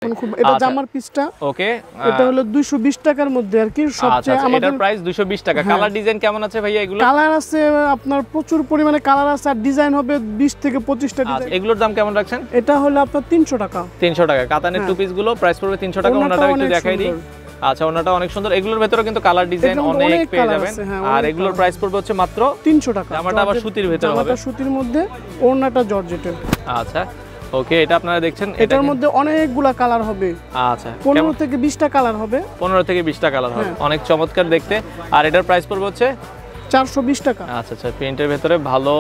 এখন খুব এটা জামার পিসটা ওকে এটা হলো 220 টাকার মধ্যে আর কি সবচেয়ে আমাদের এটার প্রাইস 220 টাকা কালার ডিজাইন কেমন আছে ভাইয়া এগুলো কালার আছে আপনার প্রচুর পরিমাণে কালার আছে আর ডিজাইন হবে 20 থেকে 25টা ডিজাইন এগুলোর দাম কেমন রাখছেন এটা হলো আপনার 300 টাকা 300 টাকা কাতানের টু পিস গুলো প্রাইস পড়বে 300 টাকা ওনাটাও একটু দেখাই দিই আচ্ছা ওনাটা অনেক সুন্দর এগুলোর ভিতরে কিন্তু কালার ডিজাইন অনেক পেয়ে যাবেন আর এগুলোর প্রাইস পড়বে হচ্ছে মাত্র 300 টাকা জামাটা আবার সুতির ভিতরে হবে জামাটা সুতির মধ্যে ওড়নাটা জর্জেটের আচ্ছা ওকে এটা আপনারা দেখছেন এটার মধ্যে অনেকগুলা কালার হবে আচ্ছা 15 থেকে 20টা কালার হবে 15 থেকে 20টা কালার হবে অনেক চমৎকার দেখতে আর এটার প্রাইস পড়বে হচ্ছে 420 টাকা আচ্ছা আচ্ছা প্রিন্টের ভিতরে ভালো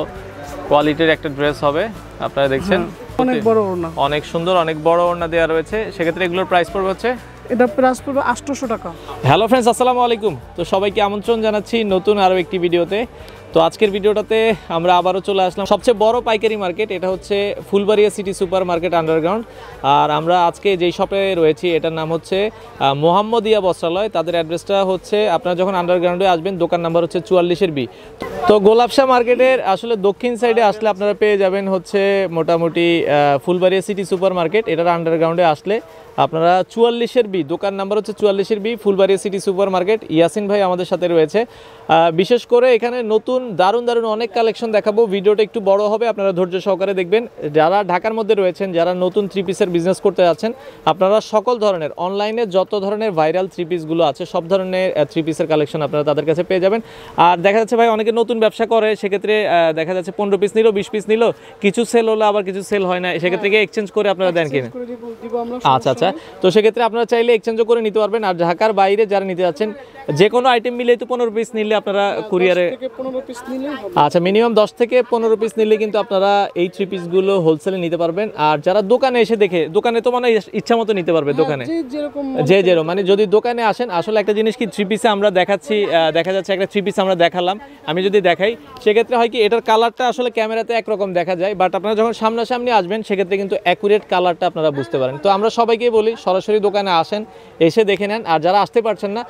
কোয়ালিটির একটা ড্রেস হবে আপনারা দেখছেন অনেক বড় ওড়না অনেক সুন্দর অনেক বড় ওড়না দেওয়া রয়েছে সেক্ষেত্রে এগুলোর প্রাইস পড়বে হচ্ছে এটা প্রাইস পড়বে 800 টাকা হ্যালো ফ্রেন্ডস আসসালামু আলাইকুম তো সবাইকে আমন্ত্রণ জানাচ্ছি নতুন আরো একটি ভিডিওতে তো আজকের ভিডিওটাতে আমরা আবারও চলে আসলাম সবচেয়ে বড় পাইকারি মার্কেট এটা হচ্ছে Fulbaria city super market underground আর আমরা আজকে যেই শপে রয়েছি এটার নাম হচ্ছে মোহাম্মদিয়া বস্ত্রালয় তাদের অ্যাড্রেসটা হচ্ছে আপনারা যখন আন্ডারগ্রাউন্ডে আসবেন দোকান নাম্বার হচ্ছে 44 বি তো গোলাপশাহ মার্কেটের আসলে দক্ষিণ সাইডে আসলে আপনারা পেয়ে যাবেন হচ্ছে মোটামুটি ফুলবাড়িয়া সিটি সুপার মার্কেট এটার আন্ডারগ্রাউন্ডে আসলে আপনারা 44 বি দোকান নাম্বার হচ্ছে 44 B Phulbaria city super market Yasin ভাই আমাদের সাথে রয়েছে বিশেষ করে এখানে নতুন দারুণ অনেক কালেকশন দেখাবো ভিডিওটা একটু বড় হবে আপনারা ধৈর্য সহকারে দেখবেন যারা ঢাকার মধ্যে রয়েছেন যারা নতুন থ্রি পিসের বিজনেস করতে যাচ্ছেন আপনারা সকল ধরনের অনলাইনে যত ধরনের ভাইরাল থ্রি পিসগুলো আছে সব ধরনের থ্রি পিসের কালেকশন আপনারা তাদের কাছে পেয়ে যাবেন আর দেখা যাচ্ছে ভাই অনেকে নতুন ব্যবসা করে সেক্ষেত্রে দেখা যাচ্ছে 15 পিস নিল 20 পিস নিল কিছু সেল হলো আবার কিছু সেল হয় না সেক্ষেত্রে কি এক্সচেঞ্জ করে আপনারা দেন কিনা আচ্ছা আচ্ছা তো সেক্ষেত্রে আপনারা চাইলে এক্সচেঞ্জও করে নিতে পারবেন আর ঢাকার বাইরে যারা নিতে যাচ্ছেন যে কোনো আইটেম মিলে তো 15 পিস নিলে আপনারা কুরিয়ারে আচ্ছা মিনিমাম 10 থেকে 15 পিস নিলে কিন্তু আপনারা এই থ্রি পিসগুলো হোলসেলে নিতে পারবেন আর যারা দোকানে এসে দেখে দোকানে তো মানে ইচ্ছা মতো নিতে পারবে দোকানে যে যেরকম মানে যদি দোকানে আসেন আসলে একটা জিনিস কি থ্রি পিসে আমরা দেখাচ্ছি দেখা যাচ্ছে একটা থ্রি পিস আমরা দেখালাম আমি যদি দেখাই সেক্ষেত্রে হয় কি এটার কালারটা আসলে ক্যামেরাতে একরকম দেখা যায় বাট আপনারা যখন সামনাসামনি আসবেন সেক্ষেত্রে কিন্তু অ্যাকুরেট কালারটা আপনারা বুঝতে পারেন তো আমরা সবাইকে বলি সরাসরি দোকানে আসেন এসে দেখে নেন আর যারা আসতে পারছেন না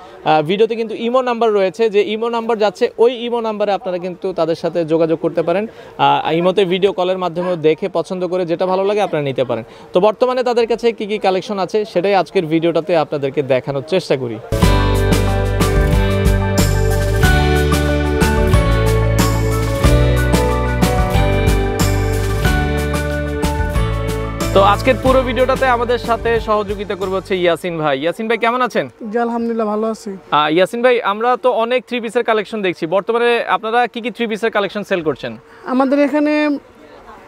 ভিডিওতে কিন্তু ইমো নাম্বার রয়েছে যে ইমো নাম্বার যাচ্ছে ওই ইমো নাম্বারে আপনারা কিন্তু তাদের সাথে যোগাযোগ করতে পারেন ইমোতে ভিডিও কলের মাধ্যমে দেখে পছন্দ করে যেটা ভালো লাগে আপনারা নিতে পারেন তো বর্তমানে তাদের কাছে কি কি কালেকশন আছে সেটাই আজকের ভিডিওটাতে আপনাদেরকে দেখানোর চেষ্টা করি তো আজকের পুরো ভিডিওটাতে আমাদের সাথে সহযোগিতা করবে হচ্ছে ইয়াসিন ভাই কেমন আছেন জি আলহামদুলিল্লাহ ভালো আছি ইয়াসিন ভাই আমরা তো অনেক থ্রি পিসের কালেকশন দেখছি বর্তমানে আপনারা কি কি থ্রি পিসের কালেকশন সেল করছেন আমাদের এখানে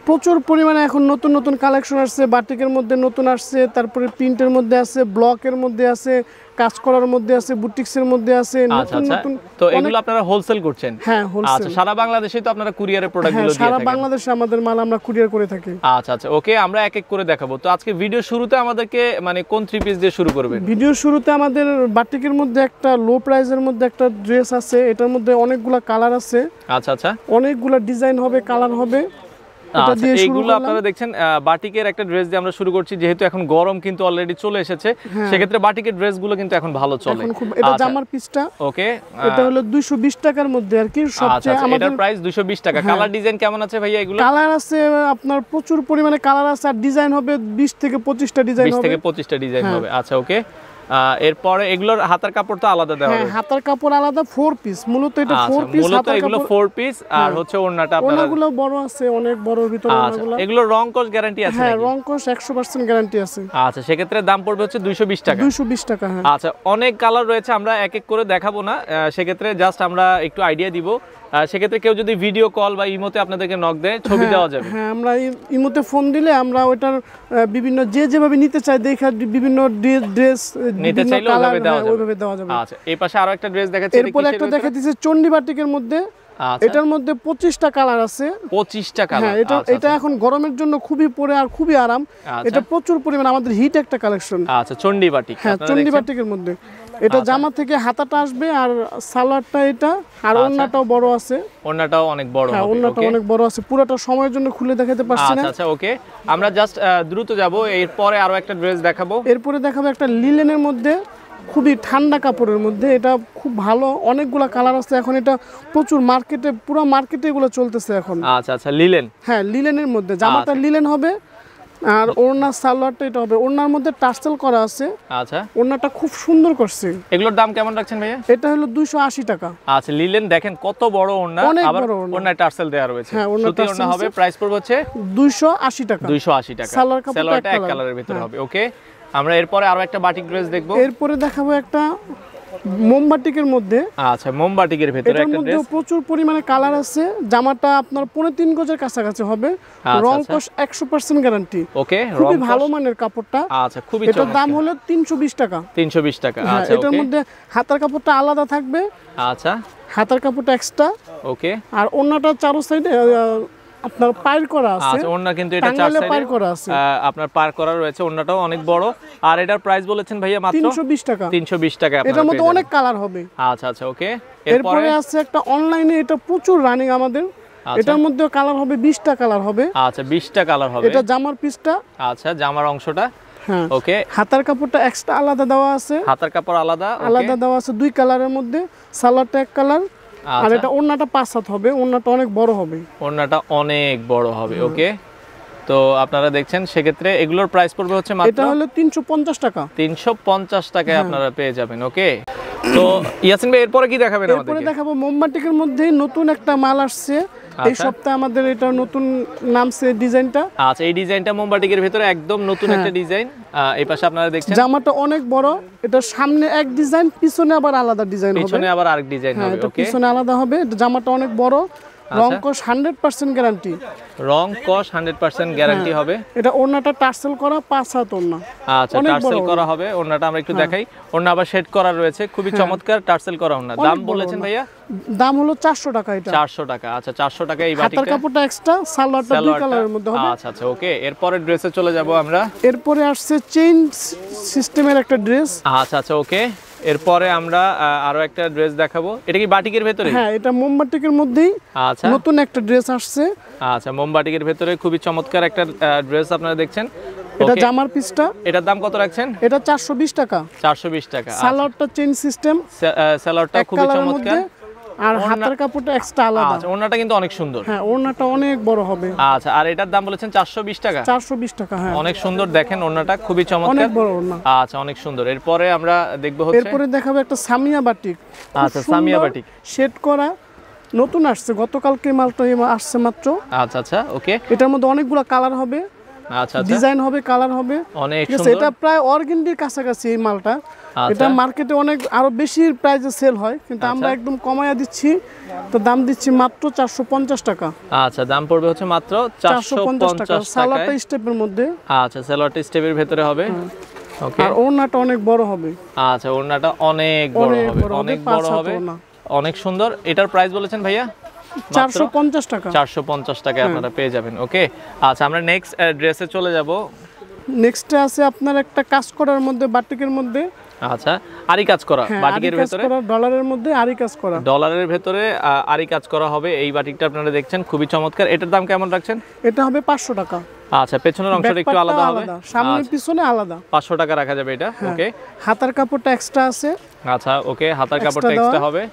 প্রচুর পরিমাণে এখন নতুন কালেকশন আসছে বাটিকের মধ্যে নতুন আসছে তারপরে প্রিন্টের মধ্যে আছে ব্লকের মধ্যে আছে কাজ করার মধ্যে আছে বুটিক্সের মধ্যে আছে নতুন তো এগুলো আপনারা হোলসেল করছেন হ্যাঁ হোলসেল আচ্ছা সারা বাংলাদেশে তো আপনারা কুরিয়ারের প্রোডাক্টগুলো দিয়ে থাকেন সারা বাংলাদেশে আমাদের মাল আমরা কুরিয়ার করে থাকি আচ্ছা ওকে আমরা এক এক করে দেখাবো তো আজকে ভিডিও শুরুতে আমাদেরকে মানে কোন থ্রি পিস দিয়ে শুরু করবেন ভিডিও শুরুতে আমাদের বাটিকের মধ্যে একটা লো প্রাইসের মধ্যে একটা ড্রেস আছে এটার মধ্যে অনেকগুলা কালার আছে আচ্ছা অনেকগুলা ডিজাইন হবে কালার হবে এইগুলো আপনারা দেখছেন বাটিকের একটা ড্রেস দিয়ে আমরা শুরু করছি যেহেতু এখন গরম কিন্তু অলরেডি চলে এসেছে সেক্ষেত্রে বাটিকের ড্রেসগুলো কিন্তু এখন ভালো চলে এটা জামার পিসটা ওকে এটা হলো 220 টাকার মধ্যে আর কি সবচেয়ে আমাদের প্রাইস 220 টাকা কালার ডিজাইন কেমন আছে ভাইয়া এগুলো কালার আছে আপনার প্রচুর পরিমাণে কালার আছে আর ডিজাইন হবে 20 থেকে 25টা ডিজাইন হবে 20 থেকে 25টা ডিজাইন হবে আচ্ছা ওকে এরপরে এগুলোর হাতার কাপড় তো আলাদা দেওয়া হবে হাতার কাপড় আলাদা 4 পিস মূলত এটা 4 পিস মূলত এগুলো 4 পিস আর হচ্ছে ওড়নাটা আপনারা ওড়নাগুলো বড় আছে অনেক বড় ভিতরে ওড়নাগুলো এগুলো রং কোশ গ্যারান্টি আছে হ্যাঁ রং কোশ 100% গ্যারান্টি আছে আচ্ছা সেক্ষেত্রে দাম পড়বে হচ্ছে 220 টাকা 220 টাকা হ্যাঁ আচ্ছা অনেক কালার রয়েছে আমরা এক এক করে দেখাবো না সেক্ষেত্রে জাস্ট আমরা একটু আইডিয়া দিব সেক্ষেত্রে কেউ যদি ভিডিও কল বা ইমোতে আপনাদেরকে নক দেয় ছবি দেওয়া যাবে হ্যাঁ আমরা ইমোতে ফোন দিলে আমরা ওটার বিভিন্ন যেভাবে নিতে চাই দেখা বিভিন্ন ড্রেস নিতে চাইলে ওইভাবে দেওয়া যাবে আচ্ছা এই পাশে আরো একটা ড্রেস দেখাচ্ছি এরপর একটা দেখাচ্ছি চন্ডী বাটিকের মধ্যে এটার মধ্যে 25টা কালার আছে 25টা কালার হ্যাঁ এটা এখন গরমের জন্য খুবই পরে আর খুবই আরাম এটা প্রচুর পরিমাণ আমাদের হিট একটা কালেকশন আচ্ছা চন্ডী বাটিক হ্যাঁ চন্ডী বাটিকের মধ্যে এটা জামা থেকে হাতাটা আসবে আর সালোয়ারটা এটা আর ওড়নাটাও বড় আছে ওড়নাটাও অনেক বড় হ্যাঁ ওড়নাটাও অনেক বড় আছে পুরোটা সময়ের জন্য খুলে দেখাতে পারছি না আচ্ছা ওকে আমরা জাস্ট দ্রুত যাব এরপরে আরো একটা ড্রেস দেখাবো এরপরে দেখাবো একটা লিলেনের মধ্যে খুবই ঠান্ডা কাপড়ের মধ্যে এটা খুব ভালো অনেকগুলা কালার আছে এখন এটা প্রচুর মার্কেটে পুরো মার্কেটে এগুলো চলতেছে এখন আচ্ছা লিলেন হ্যাঁ লিলেনের মধ্যে জামাটা লিলেন হবে আর ওড়না সালোয়ারটা এটা হবে, ওড়নার মধ্যে টার্সেল করা আছে। আচ্ছা, ওড়নাটা খুব সুন্দর করছে। এগুলোর দাম কেমন রাখছেন ভাইয়া? এটা হলো 280 টাকা। আচ্ছা, লিলেন দেখেন কত বড় ওড়না, আবার ওড়নায় টার্সেল দেওয়া রয়েছে। সুতি ওড়না হবে, প্রাইস পড়বে হচ্ছে 280 টাকা। 280 টাকা। সালোয়ারটা এক কালারের ভিতরে হবে। ওকে, আমরা এরপরে আরো একটা বাটিক ড্রেস দেখবো। এরপরে দেখাবো একটা মোমবাটিকের মধ্যে। আচ্ছা, মোমবাটিকের ভিতরে একটা ড্রেস, প্রচুর পরিমাণে কালার আছে। জামাটা আপনার 3.5 গজের কাছাকাছি হবে, রং কস 100% গ্যারান্টি। ওকে, খুবই ভালো মানের কাপড়টা। আচ্ছা, খুবই চমৎকার। এটার দাম হলো 320 টাকা। 320 টাকা। আচ্ছা, এটার মধ্যে হাতার কাপড়টা আলাদা থাকবে। আচ্ছা, হাতার কাপড়টা এক্সট্রা। ওকে, আর ওন্নাটা চারো সাইডে আপনার পার করা আছে। আচ্ছা, ওন্না কিন্তু এটা চার সাইডে পার করা আছে, আপনার পার করা রয়েছে। ওন্নাটাও অনেক বড়। আর এটার প্রাইস বলেছেন ভাইয়া মাত্র 320 টাকা। 320 টাকা আপনারা এটার মধ্যে অনেক কালার হবে। আচ্ছা আচ্ছা, ওকে। এরপরে আছে একটা অনলাইনে, এটা প্রচুর রানিং আমাদের। এটার মধ্যে কালার হবে 20টা কালার হবে। আচ্ছা, 20টা কালার হবে। এটা জামার পিসটা। আচ্ছা, জামার অংশটা। হ্যাঁ, ওকে। হাতার কাপড়টা এক্সট্রা আলাদা দেওয়া আছে। হাতার কাপড় আলাদা দেওয়া আছে 2 কালারের মধ্যে। সালোয়ারটা এক কালার। আর এটা ওড়নাটা 5 হাত হবে, ওড়নাটা অনেক বড় হবে। ওড়নাটা অনেক বড় হবে। ওকে, তো আপনারা দেখছেন সেক্ষেত্রে এগুলোর প্রাইস পড়বে হচ্ছে মাত্র, এটা হলো 350 টাকা। 350 টাকায় আপনারা পেয়ে যাবেন। ওকে, তো ইয়াসিন ভাই এরপরে কি দেখাবেন আমাদেরকে? এরপরে দেখাবো মোমবাটিকের মধ্যেই নতুন একটা মাল আসছে এই সপ্তাহে আমাদের। এটা নতুন নামছে ডিজাইনটা। আচ্ছা, এই ডিজাইনটা মোমবাটিকের ভিতরে একদম নতুন একটা ডিজাইন। এই পাশে আপনারা দেখছেন জামাটা অনেক বড়। এটা সামনে এক ডিজাইন, পিছনে আবার আলাদা ডিজাইন হবে। পিছনে আবার আরেক ডিজাইন হবে। ওকে, পিছনে আলাদা হবে। জামাটা অনেক বড়, রং কস 100% গ্যারান্টি। রং কস 100% গ্যারান্টি হবে। এটা ওড়নাটা টার্সেল করা 5 হাত ওড়না। আচ্ছা, টার্সেল করা হবে। ওড়নাটা আমরা একটু দেখাই। ওড়না আবার শেড করা রয়েছে, খুবই চমৎকার টার্সেল করা ওড়না। দাম বলেছেন ভাইয়া? দাম হলো 400 টাকা। এটা 400 টাকা। আচ্ছা, 400 টাকা এই বাটিকটা। হাতার কাপড়টা এক্সট্রা, সালোয়ারটা 2 কালারের মধ্যে হবে। আচ্ছা আচ্ছা, ওকে। এরপরে ড্রেসে চলে যাব আমরা। এরপরে আসছে চেইন সিস্টেমের একটা ড্রেস। আচ্ছা আচ্ছা, ওকে। এরপরে আমরা আরো একটা ড্রেস দেখাবো। এটা কি বাটিকের ভিতরে? হ্যাঁ, এটা মোমবাটিকের মধ্যেই আচ্ছা নতুন একটা ড্রেস আসছে। আচ্ছা, মোমবাটিকের ভিতরে খুবই চমৎকার একটা ড্রেস আপনারা দেখছেন। এটা জামার পিসটা। এটার দাম কত রাখছেন? এটা 420 টাকা। 420 টাকা। সালোয়ারটা চেইন সিস্টেম। সালোয়ারটা খুবই চমৎকার। আর হাতার কাপড়টা এক্সট্রা আলাদা। আচ্ছা, ওড়নাটা কিন্তু অনেক সুন্দর। হ্যাঁ, ওড়নাটা অনেক বড় হবে। আচ্ছা, আর এটার দাম বলেছেন 420 টাকা। 420 টাকা। হ্যাঁ, অনেক সুন্দর। দেখেন ওড়নাটা খুবই চমৎকার, অনেক বড় ওড়না। আচ্ছা, অনেক সুন্দর। এরপরে আমরা দেখব হচ্ছে, এরপরে দেখাবো একটা সামিয়া বাটিক। আচ্ছা, সামিয়া বাটিক শেড করা, নতুন আসছে, গতকালকে মালটা আসছে মাত্র। আচ্ছা আচ্ছা, ওকে। এটার মধ্যে অনেকগুলো কালার হবে। আচ্ছা আচ্ছা, ডিজাইন হবে, কালার হবে, অনেক ঠিক আছে। সুন্দর। এটা প্রায় অর্গেন্ডির কাছাকাছি এই মালটা। এটা মার্কেটে অনেক আরো বেশি প্রাইসে সেল হয়, কিন্তু আমরা একদম কমায়া দিচ্ছি। তো দাম দিচ্ছি মাত্র 450 টাকা। আচ্ছা, দাম পড়বে হচ্ছে মাত্র 450 টাকা। সালোয়ারটা স্টেপের মধ্যে। আচ্ছা, সালোয়ারটা স্টেপের ভিতরে হবে। ওকে, আর ওড়নাটা অনেক বড় হবে। আচ্ছা, ওড়নাটা অনেক বড় হবে, অনেক বড় হবে, অনেক সুন্দর। এটার প্রাইস বলেছেন ভাইয়া? 450 টাকা। 450 টাকায় আপনারা পেয়ে যাবেন। ওকে, আচ্ছা, আমরা নেক্সট ড্রেসে চলে যাব। নেক্সটে আছে আপনার একটা কাজ করার মধ্যে, বাটিকের মধ্যে। আচ্ছা, আরি কাজ করা বাটিকের ভিতরে, ডলারের মধ্যে আরি কাজ করা, ডলারের ভিতরে আরি কাজ করা হবে। এই বাটিকটা আপনারা দেখছেন, খুবই চমৎকার। এটার দাম কেমন রাখছেন? এটা হবে 500 টাকা। আচ্ছা, পেছনের অংশটা একটু আলাদা হবে, সামনে পিছনে আলাদা। 500 টাকা রাখা যাবে এটা। ওকে, হাতার কাপড়টা এক্সট্রা আছে। আচ্ছা, ওকে, হাতার কাপড়টা এক্সট্রা হবে।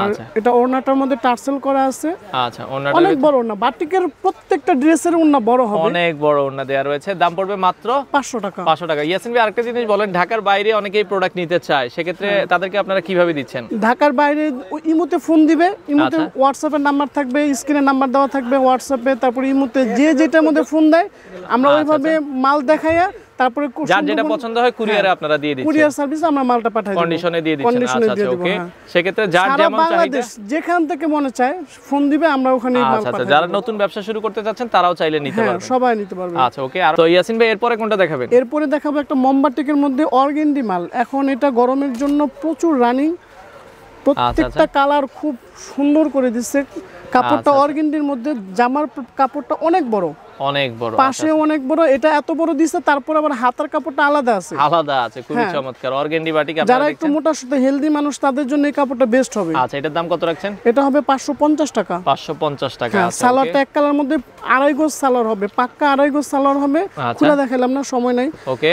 আচ্ছা, এটা ওড়নাটার মধ্যে টার্সেল করা আছে। আচ্ছা, ওড়নাটা অনেক বড় ওড়না, বাটিকের প্রত্যেকটা ড্রেসের ওড়না বড় হবে, অনেক বড় ওড়না দেয়া রয়েছে। দাম পড়বে মাত্র 500 টাকা। 500 টাকা। ইয়াসিন ভাই, আরেকটা জিনিস বলেন, ঢাকার বাইরে অনেকেই প্রোডাক্ট নিতে চায়, সেক্ষেত্রে তাদেরকে আপনারা কিভাবে দিচ্ছেন? ঢাকার বাইরে ইমোতে ফোন দিবে, ইমোতে হোয়াটসঅ্যাপের নাম্বার থাকবে, স্ক্রিনে নাম্বার দেওয়া থাকবে হোয়াটসঅ্যাপে, তারপর ইমোতে যে যেটার মধ্যে ফোন দেয় আমরা ওইভাবে মাল দেখাইয়া, তারপরে যার যেটা পছন্দ হয় কুরিয়ারে আপনারা দিয়ে দিচ্ছেন। কুরিয়ার সার্ভিসে আমরা মালটা পাঠাই দেব, কন্ডিশনে দিয়ে দিচ্ছেন। আচ্ছা আচ্ছা, ওকে। সেক্ষেত্রে যার যেমন চাহিদা, যেখান থেকে মনে চায় ফোন দিবে, আমরা ওখানে মাল পাঠাই দেব। যারা নতুন ব্যবসা শুরু করতে চাচ্ছেন তারাও চাইলে নিতে পারবেন। সবাই নিতে পারবে। আচ্ছা, ওকে। আর তো ইয়াসিন ভাই, এরপরে কোনটা দেখাবেন? এরপরে দেখাবো একটা মোমবাটিকের মধ্যে অর্গেন্ডি মাল। এখন এটা গরমের জন্য প্রচুর রানিং, প্রত্যেকটা কালার খুব সুন্দর করে দিচ্ছে। কাপড়টা অর্গেন্ডির মধ্যে, জামার কাপড়টা অনেক বড়, অনেক বড়, পাশে অনেক বড়। এটা এত বড় দিচ্ছে, তারপর আবার হাতার কাপড়টা আলাদা আছে, আলাদা আছে। খুবই চমৎকার অর্গেন্ডি বাটিক। যারা একটু মোটা সুতে হেলদি মানুষ তাদের জন্য এই কাপড়টা বেস্ট হবে। আচ্ছা, এটার দাম কত রাখছেন? এটা হবে 550 টাকা। 550 টাকা। সালোয়ারটা এক কালার মধ্যে 2.5 গজ সালোয়ার হবে, পাক্কা 2.5 গজ সালোয়ার হবে। খুলে দেখাইলাম না, সময় নাই। ওকে,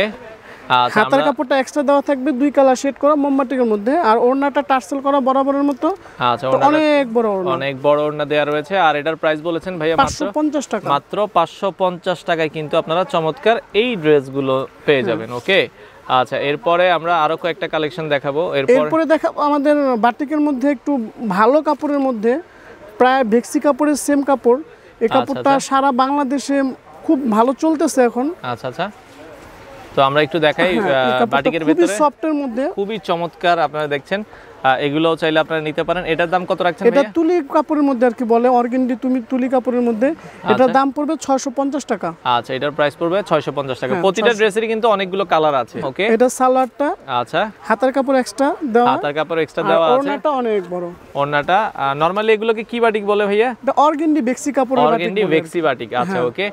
আচ্ছা হাতার কাপড়টা এক্সট্রা দেওয়া থাকবে, 2 কালার শেড করা মোমবাটিকের মধ্যে, আর ওড়নাটা টার্সেল করা বরাবরের মতো। আচ্ছা, তো অনেক বড় ওড়না, অনেক বড় ওড়না দেওয়া রয়েছে। আর এটার প্রাইস বলেছেন ভাইয়া মাত্র 550 টাকা। মাত্র 550 টাকায় কিন্তু আপনারা চমৎকার এই ড্রেসগুলো পেয়ে যাবেন। ওকে, আচ্ছা এরপরে আমরা আরো কয়েকটা কালেকশন দেখাবো। এরপরে দেখাবো আমাদের বাটিকের মধ্যে একটু ভালো কাপড়ের মধ্যে, প্রায় ভেক্সি কাপড়ের সেম কাপড়। এই কাপড়টা সারা বাংলাদেশে খুব ভালো চলতেছে এখন। আচ্ছা আচ্ছা, তো আমরা একটু দেখাই বাটিকের ভিতরে, খুবই সফটের মধ্যে, খুবই চমৎকার। আপনারা দেখছেন, এগুলোও চাইলে আপনারা নিতে পারেন। এটার দাম কত রাখছেন এটা তুলি কাপড়ের মধ্যে আর কি বলে, অর্গেন্ডি তুমি তুলি কাপড়ের মধ্যে। এটার দাম পড়বে 650 টাকা। আচ্ছা, এটার প্রাইস পড়বে 650 টাকা। প্রতিটা ড্রেসেরই কিন্তু অনেকগুলো কালার আছে। ওকে, এটা সালোয়ারটা, আচ্ছা হাতার কাপড় এক্সট্রা দেওয়া, হাতার কাপড় এক্সট্রা দেওয়া আছে। ওড়নাটা অনেক বড়। ওড়নাটা নরমালি এগুলোকে কি বাটিক বলে ভাইয়া? এটা অর্গেন্ডি ভেক্সি কাপড়ের বাটিক, অর্গেন্ডি ভেক্সি বাটিক। আচ্ছা ওকে,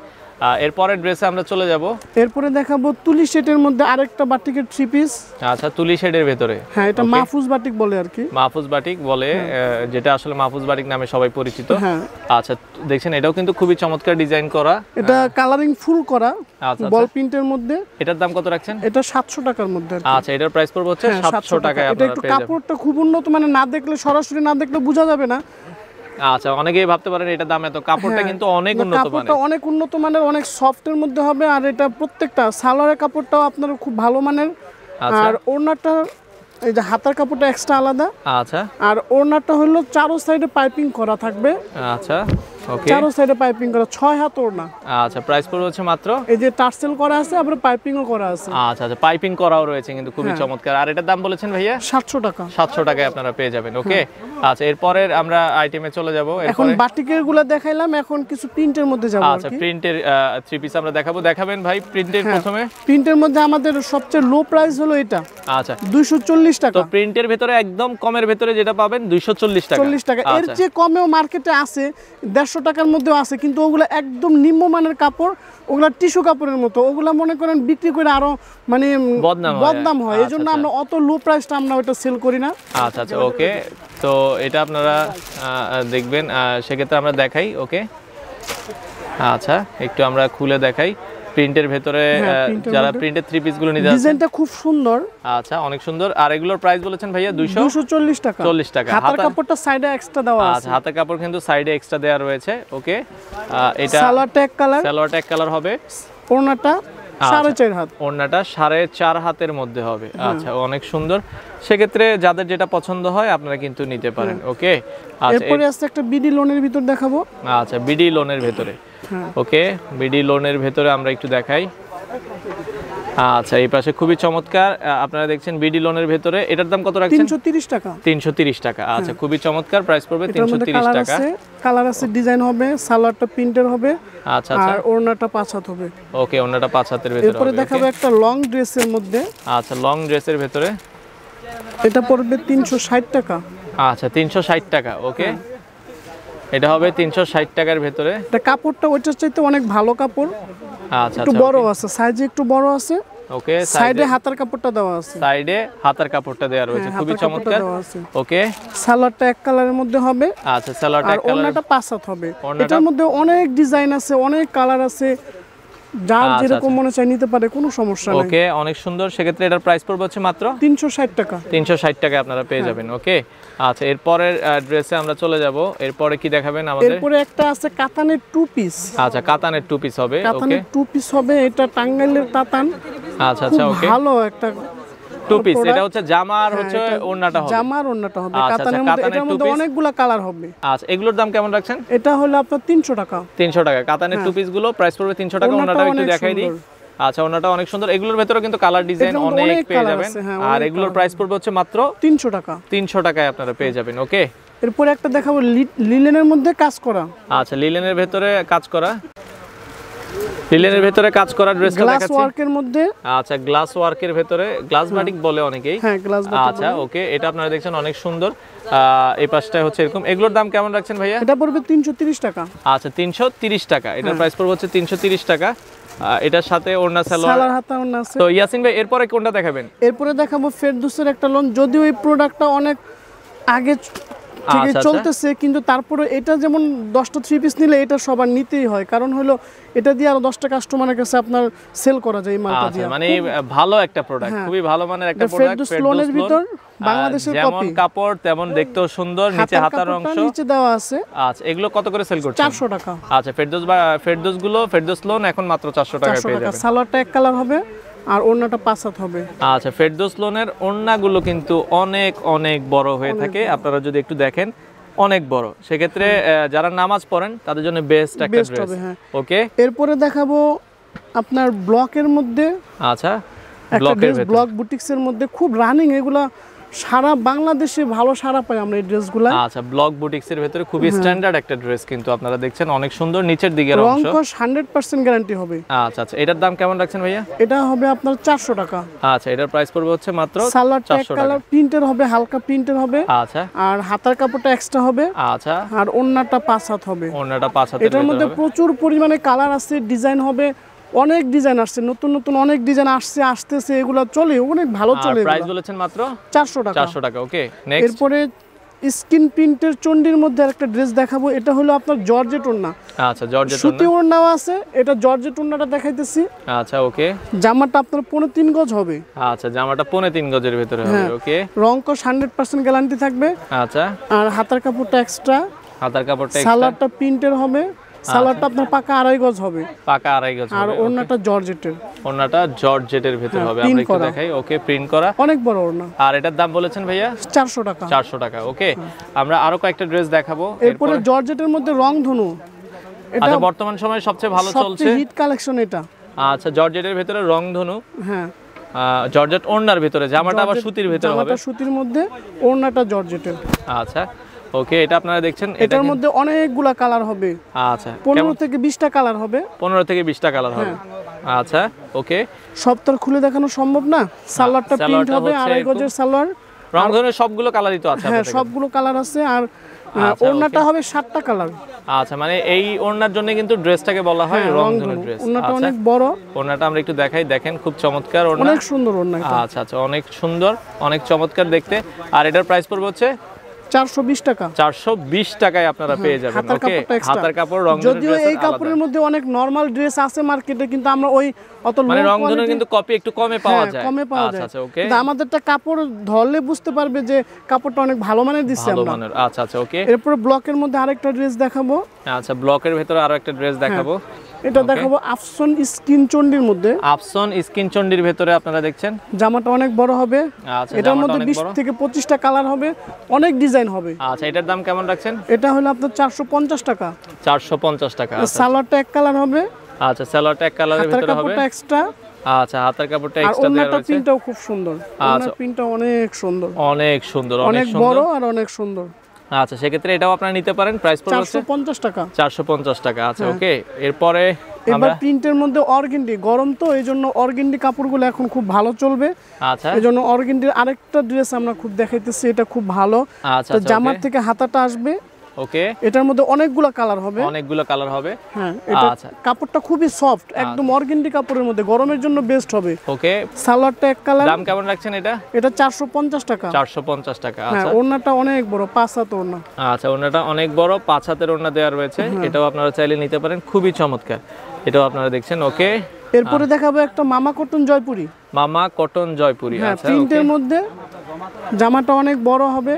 এরপরের ড্রেসে আমরা চলে যাব। এরপরে দেখাবো তুলি সেটের মধ্যে আরেকটা বাটিকের 3 পিস। আচ্ছা, তুলি শেডের ভিতরে, হ্যাঁ এটা মাহফুজ বাটিক বলে আর কি, মাহফুজ বাটিক বলে, যেটা আসলে মাহফুজ বাটিক নামে সবাই পরিচিত। আচ্ছা, দেখছেন এটাও কিন্তু খুবই চমৎকার ডিজাইন করা, এটা কালারিং ফুল করা, আচ্ছা বল প্রিন্টের মধ্যে। এটার দাম কত রাখছেন? এটা 700 টাকার মধ্যে। আচ্ছা, এটার প্রাইস পড়বে হচ্ছে 700 টাকায় এটা আপনারা একটু পেয়ে যাবেন। কাপড়টা খুব উন্নত, মানে না দেখলে, সরাসরি না দেখলে বোঝা যাবে না। আচ্ছা, অনেকেই ভাবতে পারেন এটা দাম এত, কাপড়টা কিন্তু অনেক উন্নত মানের, কাপড়টা অনেক উন্নত মানের, অনেক সফটের মধ্যে হবে। আর এটা প্রত্যেকটা সালোয়ারের কাপড়টাও আপনার খুব ভালো মানের। আর ওড়নাটা, এই যে হাতার কাপড়টা এক্সট্রা আলাদা। আচ্ছা, আর ওড়নাটা হলো চারো সাইডে পাইপিং করা থাকবে। আচ্ছা ওকে, চারো সাইডে পাইপিং করা, 6 হাত ওড়না। আচ্ছা, প্রাইস পড়বে হচ্ছে মাত্র, এই যে টার্সেল করা আছে, আবার পাইপিংও করা আছে। আচ্ছা আচ্ছা, পাইপিং করাও রয়েছে কিন্তু খুবই চমৎকার। আর এটার দাম বলেছেন ভাইয়া 700 টাকা। 700 টাকায় আপনারা পেয়ে যাবেন। ওকে, আচ্ছা এরপরের আমরা আইটেমে চলে যাব। এখন বাটিকের গুলা দেখাইলাম, এখন কিছু প্রিন্টের মধ্যে যাব। আচ্ছা, প্রিন্টের 3 পিস আমরা দেখাবেন ভাই। প্রিন্টের প্রথমে, প্রিন্টের মধ্যে আমাদের সবচেয়ে লো প্রাইস হলো এটা। আচ্ছা, 240 টাকা। তো প্রিন্টের ভিতরে একদম কমের ভিতরে যেটা পাবেন 240 টাকা। 40 টাকা। এর যে কমেও মার্কেটে আছে 150 টাকার মধ্যেও আছে, কিন্তু ওগুলা একদম নিম্নমানের কাপড়, ওগুলা টিস্যু কাপড়ের মতো। ওগুলা মনে করেন বিক্রি করে আরো মানে বদনাম হয়। এজন্য আমরা অত লো প্রাইসটা আমরা ওটা সেল করি না। আচ্ছা আচ্ছা ওকে, তো এটা আপনারা দেখবেন, সেক্ষেত্রে আমরা দেখাই। ওকে, আচ্ছা একটু আমরা খুলে দেখাই প্রিন্টের ভেতরে, যারা প্রিন্টের 3 পিস গুলো নিতে যাচ্ছেন। ডিজাইনটা খুব সুন্দর, আচ্ছা অনেক সুন্দর। আর এগুলোর প্রাইস বলেছেন ভাইয়া 240 টাকা। 40 টাকা। হাতার কাপড়টা সাইডে এক্সট্রা দেওয়া আছে। আচ্ছা, হাতার কাপড় কিন্তু সাইডে এক্সট্রা দেওয়া রয়েছে। ওকে, এটা সালোয়ারটা এক কালার, সালোয়ারটা এক কালার হবে। ওড়নাটা 4.5 হাত, ওড়নাটা 4.5 হাতের মধ্যে হবে। আচ্ছা, অনেক সুন্দর। সেক্ষেত্রে যাদের যেটা পছন্দ হয় আপনারা কিন্তু নিতে পারেন। ওকে, আচ্ছা এরপরে আছে একটা বিডি লোনের ভিতর দেখাবো। আচ্ছা, বিডি লোনের ভেতরে। ওকে, বিডি লোনের ভেতরে আমরা একটু দেখাই। আচ্ছা, এই পাশে খুবই চমৎকার, আপনারা দেখছেন বিডি লোনের ভেতরে। এটার দাম কত রাখছেন? 330 টাকা। 330 টাকা। আচ্ছা, খুবই চমৎকার, প্রাইস পড়বে 330 টাকা। কালার আছে, ডিজাইন হবে, সালোয়ারটা প্রিন্টের হবে। আচ্ছা আচ্ছা, আর ওড়নাটা 5 হাত হবে। ওকে, ওড়নাটা 5 হাতের ভেতরে হবে। এরপরে দেখাবো একটা লং ড্রেসের মধ্যে। আচ্ছা, লং ড্রেসের ভেতরে এটা পড়বে 360 টাকা। আচ্ছা, 360 টাকা। ওকে, এটা হবে 360 টাকার ভেতরে। এটা কাপড়টা ওইটার চাইতে অনেক ভালো কাপড়। আচ্ছা, একটু বড় আছে, সাইজে একটু বড় আছে। ওকে, সাইডে হাতার কাপড়টা দেওয়া আছে, সাইডে হাতার কাপড়টা দেওয়া রয়েছে, খুবই চমৎকার। ওকে, সালোয়ারটা এক কালারের মধ্যে হবে। আচ্ছা, সালোয়ারটা এক কালার, ওড়নাটা 5 হাত হবে। এটার মধ্যে অনেক ডিজাইন আছে, অনেক কালার আছে, যার যেরকম মনে চায় নিতে পারে, কোনো সমস্যা নেই। ওকে, অনেক সুন্দর। সেক্ষেত্রে এটার প্রাইস পড়বে হচ্ছে মাত্র 360 টাকা। 360 টাকায় আপনারা পেয়ে যাবেন। ওকে, আচ্ছা এরপরের ড্রেসে আমরা চলে যাব। এরপরে কি দেখাবেন আমাদের? এরপরে একটা আছে কাতানের 2 পিস। আচ্ছা, কাতানের 2 পিস হবে। ওকে, কাতানের 2 পিস হবে, এটা টাঙ্গাইলের কাতান। আচ্ছা আচ্ছা, ওকে, ভালো একটা 2 পিস। এটা হচ্ছে জামা আর হচ্ছে ওড়নাটা হবে। জামা আর ওড়নাটা হবে কাতানের মধ্যে। এটার মধ্যে অনেকগুলা কালার হবে। আচ্ছা, এগুলোর দাম কেমন রাখছেন? এটা হলো আপনার 300 টাকা। 300 টাকা। কাতানের 2 পিস গুলো প্রাইস পড়বে 300 টাকা। ওড়নাটাও একটু দেখাই দিই। আচ্ছা, ওড়নাটা অনেক সুন্দর। এগুলোর ভেতরে কিন্তু কালার ডিজাইন অনেক পেয়ে যাবেন। আর এগুলোর প্রাইস পড়বে হচ্ছে মাত্র 300 টাকা। 300 টাকায় আপনারা পেয়ে যাবেন। ওকে, এরপরে একটা দেখাবো লিলেনের মধ্যে কাজ করা। আচ্ছা, লিলেনের ভেতরে কাজ করা, লিলেনের ভেতরে কাজ করা ড্রেসটা দেখাচ্ছি। গ্লাস ওয়ার্কের মধ্যে। আচ্ছা, গ্লাস ওয়ার্কের ভেতরে, গ্লাস বাটিক বলে অনেকেই। হ্যাঁ, গ্লাস বাটিক। আচ্ছা, ওকে, এটা আপনারা দেখছেন অনেক সুন্দর। এই পাশটায় হচ্ছে এরকম। এগুলোর দাম কেমন রাখছেন ভাইয়া? এটা পড়বে 330 টাকা। আচ্ছা, 330 টাকা। এটার প্রাইস পড়বে হচ্ছে 330 টাকা। এটার সাথে ওড়না সালোয়ার হাতা ওড়না আছে। তো ইয়াসিন ভাই, এরপরে কোনটা দেখাবেন? এরপরে দেখাবো ফেরদৌসের একটা লোন। যদিও এই প্রোডাক্টটা অনেক আগে ঠিকই চলতেছে, কিন্তু তারপরে এটা যেমন 10টা 3 পিস নিলে এটা সবার নিতেই হয়, কারণ হলো এটা দিয়ে আরো 10টা কাস্টমারের কাছে আপনার সেল করা যায় এই মালটা দিয়ে। মানে ভালো একটা প্রোডাক্ট, খুবই ভালো মানের একটা প্রোডাক্ট। ফেরদৌস লোনের ভিতর বাংলাদেশের কপি, যেমন কাপড় তেমন দেখতেও সুন্দর, নিচে হাতার অংশ নিচে দেওয়া আছে। আচ্ছা, এগুলো কত করে সেল করছেন? 400 টাকা। আচ্ছা, ফেরদৌস লোন এখন মাত্র 400 টাকায় পেয়ে যাবেন। সালোয়ারটা এক কালার হবে আর ওড়নাটা 5 হাত হবে। আচ্ছা, ফেরদৌস লোনের ওড়নাগুলো কিন্তু অনেক অনেক বড় হয়ে থাকে, আপনারা যদি একটু দেখেন অনেক বড়, সেক্ষেত্রে যারা নামাজ পড়েন তাদের জন্য বেস্ট একটা ড্রেস। ওকে, এরপরে দেখাবো আপনার ব্লকের মধ্যে। আচ্ছা, ব্লক বুটিক্সের মধ্যে খুব রানিং, এগুলা সারা বাংলাদেশে ভালো সারা পাই আমরা এই ড্রেসগুলো। আচ্ছা, ব্লক বুটিক্সের ভিতরে খুবই স্ট্যান্ডার্ড একটা ড্রেস, কিন্তু আপনারা দেখছেন অনেক সুন্দর, নিচের দিকের অংশ, রং 100% গ্যারান্টি হবে। আচ্ছা আচ্ছা, এটার দাম কেমন রাখছেন ভাইয়া? এটা হবে আপনার 400 টাকা। আচ্ছা, এটার প্রাইস পড়বে হচ্ছে মাত্র 400 টাকা। প্রিন্টের হবে, হালকা প্রিন্টের হবে। আচ্ছা, আর হাতার কাপড়টা এক্সট্রা হবে। আচ্ছা, আর ওড়নাটা 5 হাত হবে। ওড়নাটা 5 হাত। এটার মধ্যে প্রচুর পরিমাণে কালার আছে, ডিজাইন হবে, অনেক ডিজাইন আসছে, নতুন নতুন অনেক ডিজাইন আসতেছে, এগুলো চলে, অনেক ভালো চলে। প্রাইস বলেছেন মাত্র 400 টাকা। 400 টাকা। ওকে, নেক্সট। এরপরে স্কিন প্রিন্টের চন্ডির মধ্যে একটা ড্রেস দেখাবো, এটা হলো আপনার জর্জেট ওড়না। আচ্ছা, জর্জেট ওড়না, সুতি ওড়নাও আছে, এটা জর্জেট ওড়নাটা দেখাইতেছি। আচ্ছা, ওকে। জামাটা আপনার 3.5 গজ হবে। আচ্ছা, জামাটা 3.5 গজের ভিতরে হবে। ওকে, রং 100% গ্যারান্টি থাকবে। আচ্ছা, আর হাতার কাপড়টা এক্সট্রা, হাতার কাপড়টা এক্সট্রা, সালোয়ারটা প্রিন্টের হবে, সালোয়ারটা আপনার পাকা 2.5 গজ হবে। পাকা 2.5 গজ হবে। আর ওড়নাটা জর্জেটের, ওড়নাটা জর্জেটের ভিতরে হবে, আমরা একটু দেখাই। ওকে, প্রিন্ট করা, অনেক বড় ওড়না। আর এটার দাম বলেছেন ভাইয়া 400 টাকা। 400 টাকা। ওকে, আমরা আরো কয়েকটা ড্রেস দেখাবো। এরপরে জর্জেটের মধ্যে রংধনু, এটা আচ্ছা, বর্তমান সময়ে সবচেয়ে ভালো চলছে, সবচেয়ে হিট কালেকশন এটা। আচ্ছা, জর্জেটের ভিতরে রংধনু, হ্যাঁ, জর্জেট ওড়নার ভিতরে, জামাটা আবার সুতির ভিতরে হবে, জামাটা সুতির মধ্যে, ওড়নাটা জর্জেটের। আচ্ছা, ওকে, এটা আপনারা দেখছেন, এটার মধ্যে অনেকগুলা কালার হবে। আচ্ছা, 15 থেকে 20টা কালার হবে। 15 থেকে 20টা কালার হবে। আচ্ছা, ওকে, সব তো খুলে দেখানো সম্ভব না। সালোয়ারটা প্রিন্ট হবে, 2.5 গজের সালোয়ার, রংধনুর সবগুলো কালারই তো আছে। হ্যাঁ, সবগুলো কালার আছে। আর ওড়নাটা হবে 7টা কালার। আচ্ছা, মানে এই ওড়নার জন্য কিন্তু ড্রেসটাকে বলা হয় রংধনু ড্রেস। ওড়নাটা অনেক বড়, ওড়নাটা আমরা একটু দেখাই, দেখেন খুব চমৎকার ওড়না, অনেক সুন্দর ওড়না। আচ্ছা আচ্ছা, অনেক সুন্দর, অনেক চমৎকার দেখতে। আর এটার প্রাইস পড়বে হচ্ছে 420 টাকা। 420 টাকায় আপনারা পেয়ে যাবেন। ওকে, হাতার কাপড় রংধনু, যদিও এই কাপড়ের মধ্যে অনেক নরমাল ড্রেস আছে মার্কেটে, কিন্তু আমরা ওই অত মানে রংধনু কিন্তু কপি একটু কমে পাওয়া যায়, কমে পাওয়া যায়। আচ্ছা, ওকে, কিন্তু আমাদেরটা কাপড় ধরলে বুঝতে পারবে যে কাপড়টা অনেক ভালো মানের দিচ্ছি আমরা। আচ্ছা আচ্ছা, ওকে। এরপর ব্লকের মধ্যে আরেকটা ড্রেস দেখাবো। আচ্ছা, ব্লকের ভিতরে আরো একটা ড্রেস দেখাবো। এটা দেখাবো আফসন স্কিন চন্ডির মধ্যে। আফসন স্কিন চন্ডির ভিতরে আপনারা দেখছেন, জামাটা অনেক বড় হবে। আচ্ছা, এটার মধ্যে 20 থেকে 25টা কালার হবে, অনেক ডিজাইন হবে। আচ্ছা, এটার দাম কেমন রাখছেন? এটা হলো আপনার 450 টাকা। 450 টাকা। সালোয়ারটা এক কালার হবে। আচ্ছা, সালোয়ারটা এক কালারের ভিতরে হবে, কাপড়টা এক্সট্রা। আচ্ছা, হাতার কাপড়টা এক্সট্রা দেওয়া রয়েছে। প্রিন্টটাও খুব সুন্দর, ওনার প্রিন্টটা অনেক সুন্দর, অনেক সুন্দর, অনেক বড় আর অনেক সুন্দর। আচ্ছা, সেক্ষেত্রে এটাও আপনারা নিতে পারেন, প্রাইস পড়বে 450 টাকা। 450 টাকা। আচ্ছা, ওকে, এরপরে এবার প্রিন্টের মধ্যে অর্গেন্ডি, গরম তো এইজন্য অর্গেন্ডি কাপড়গুলো এখন খুব ভালো চলবে। আচ্ছা, এইজন্য অর্গেন্ডির আরেকটা ড্রেস আমরা খুব দেখাইতেছি, এটা খুব ভালো। আচ্ছা, জামার থেকে হাতাটা আসবে। ওকে, এটার মধ্যে অনেকগুলো কালার হবে, অনেকগুলো কালার হবে। হ্যাঁ, এটা কাপড়টা খুবই সফট, একদম অর্গেন্ডি কাপড়ের মধ্যে, গরমের জন্য বেস্ট হবে। ওকে, সালোয়ারটা এক কালার। দাম কেমন রাখছেন এটা? এটা 450 টাকা। 450 টাকা। আচ্ছা, ওড়নাটা অনেক বড়, 5 হাত ওড়না। আচ্ছা, ওড়নাটা অনেক বড়, 5 হাতের ওড়না দেওয়া রয়েছে, এটাও আপনারা চাইলে নিতে পারেন, খুবই চমৎকার, এটাও আপনারা দেখছেন। ওকে, এরপরে দেখাবো একটা মামা কটন জয়পুরি। মামা কটন জয়পুরি। আচ্ছা, প্রিন্টের মধ্যে, জামাটা অনেক বড় হবে।